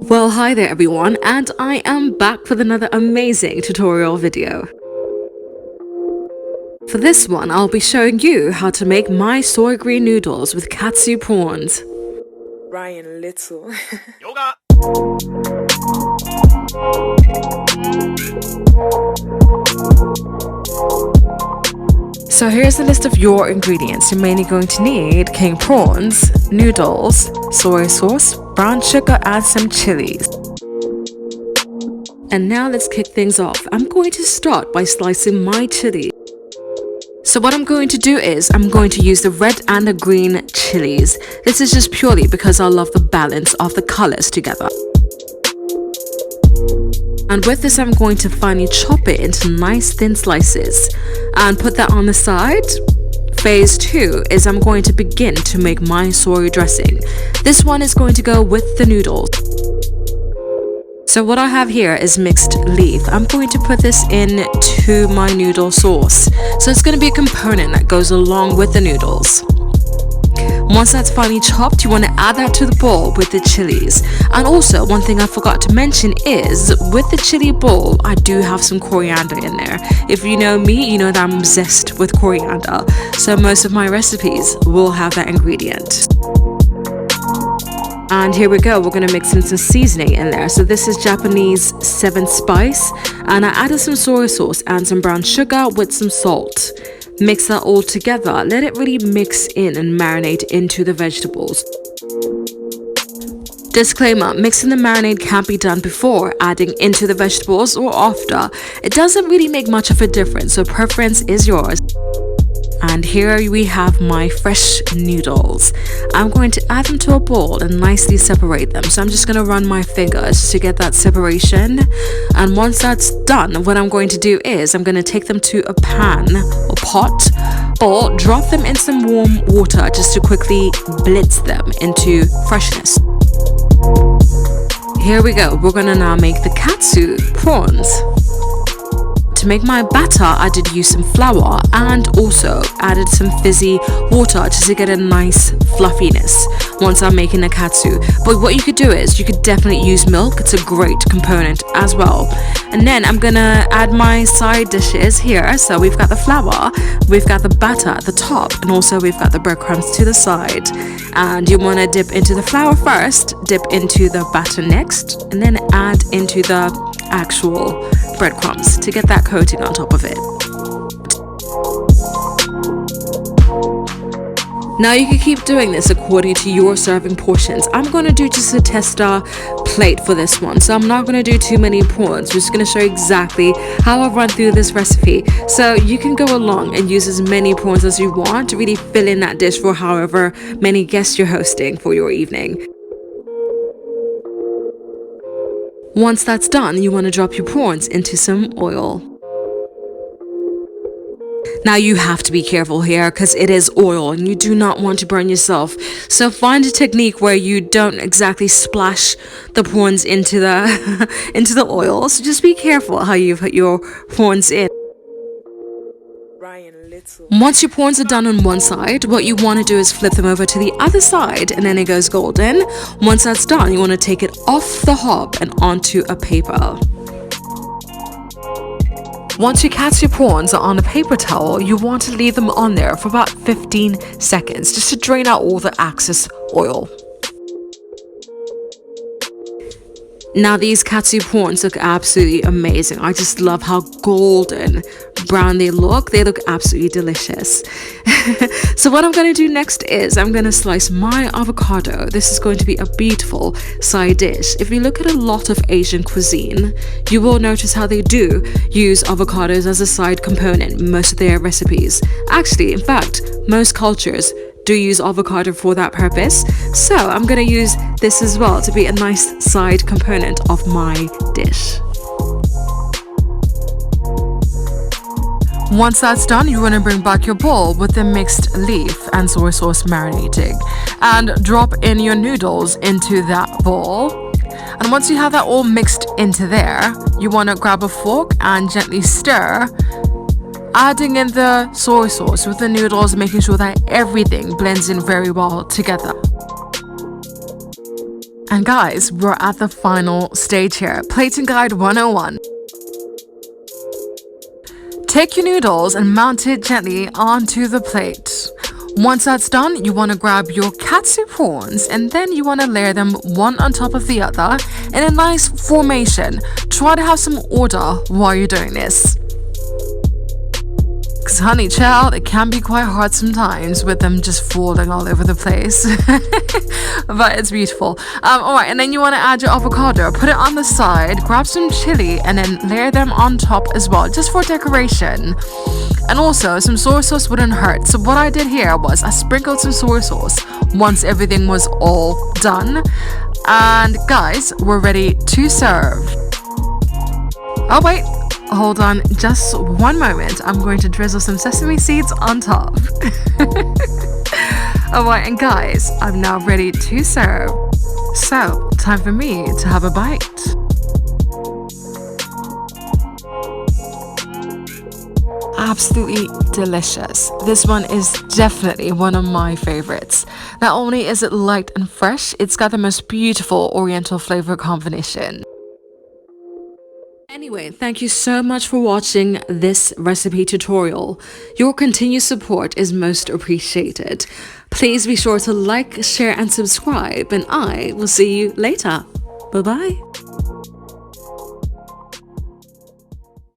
Well, hi there everyone, and I am back with another amazing tutorial video. For this one, I'll be showing you how to make my soy green noodles with katsu prawns. Ryan Little. Yoga. So here's the list of your ingredients. You're mainly going to need king prawns, noodles, soy sauce, brown sugar, and some chilies. And now let's kick things off. I'm going to start by slicing my chili. So what I'm going to do is I'm going to use the red and the green chilies. This is just purely because I love the balance of the colors together. And with this, I'm going to finely chop it into nice thin slices and put that on the side. Phase 2 is I'm going to begin to make my soy dressing. This one is going to go with the noodles. So what I have here is mixed leaf. I'm going to put this into my noodle sauce. So it's going to be a component that goes along with the noodles. Once that's finely chopped, you want to add that to the bowl with the chilies. And also, one thing I forgot to mention is, with the chili bowl, I do have some coriander in there. If you know me, you know that I'm obsessed with coriander. So most of my recipes will have that ingredient. And here we go, we're going to mix in some seasoning in there. So this is Japanese 7 spice. And I added some soy sauce and some brown sugar with some salt. Mix that all together. Let it really mix in and marinate into the vegetables. Disclaimer, mixing the marinade can't be done before adding into the vegetables or after. It doesn't really make much of a difference, so preference is yours. And here we have my fresh noodles. I'm going to add them to a bowl and nicely separate them. So I'm just going to run my fingers to get that separation. And once that's done, what I'm going to do is I'm going to take them to a pan or pot, bowl, drop them in some warm water just to quickly blitz them into freshness. Here we go. We're going to now make the katsu prawns. To make my batter, I did use some flour and also added some fizzy water just to get a nice fluffiness once I'm making a katsu. But what you could do is you could definitely use milk. It's a great component as well. And then I'm gonna add my side dishes here. So we've got the flour, we've got the batter at the top, and also we've got the breadcrumbs to the side. And you want to dip into the flour first, dip into the batter next, and then add into the actual breadcrumbs to get that coating on top of it. Now you can keep doing this according to your serving portions. I'm going to do just a tester plate for this one, so I'm not going to do too many prawns. I'm just going to show you exactly how I run through this recipe. So you can go along and use as many prawns as you want to really fill in that dish for however many guests you're hosting for your evening. Once that's done, you want to drop your prawns into some oil. Now you have to be careful here because it is oil and you do not want to burn yourself. So find a technique where you don't exactly splash the prawns into the into the oil. So just be careful how you put your prawns in. Ryan Little. Once your prawns are done on one side, what you want to do is flip them over to the other side and then it goes golden. Once that's done, you want to take it off the hob and onto a paper. Once your katsu prawns are on a paper towel, you want to leave them on there for about 15 seconds just to drain out all the excess oil. Now these katsu prawns look absolutely amazing. I just love how golden brown they look. They look absolutely delicious. So what I'm going to do next is I'm going to slice my avocado. This is going to be a beautiful side dish. If you look at a lot of Asian cuisine, you will notice how they do use avocados as a side component in most of their recipes. Actually, in fact, most cultures do use avocado for that purpose. So I'm going to use this as well to be a nice side component of my dish. Once that's done, you want to bring back your bowl with the mixed leaf and soy sauce marinating and drop in your noodles into that bowl. And once you have that all mixed into there, you want to grab a fork and gently stir, adding in the soy sauce with the noodles, making sure that everything blends in very well together. And guys, we're at the final stage here. Plating Guide 101. Take your noodles and mount it gently onto the plate. Once that's done, you want to grab your katsu prawns and then you want to layer them one on top of the other in a nice formation. Try to have some order while you're doing this. Because honey child, it can be quite hard sometimes with them just falling all over the place. But it's beautiful. Alright, and then you want to add your avocado, put it on the side, grab some chili and then layer them on top as well, just for decoration. And also, some soy sauce wouldn't hurt. So what I did here was I sprinkled some soy sauce once everything was all done. And guys, we're ready to serve. Oh wait, hold on just one moment. I'm going to drizzle some sesame seeds on top. Alright, and guys, I'm now ready to serve. So, time for me to have a bite. Absolutely delicious. This one is definitely one of my favorites. Not only is it light and fresh, it's got the most beautiful oriental flavor combination. Anyway, thank you so much for watching this recipe tutorial. Your continued support is most appreciated. Please be sure to like, share and subscribe, and I will see you later. Bye bye.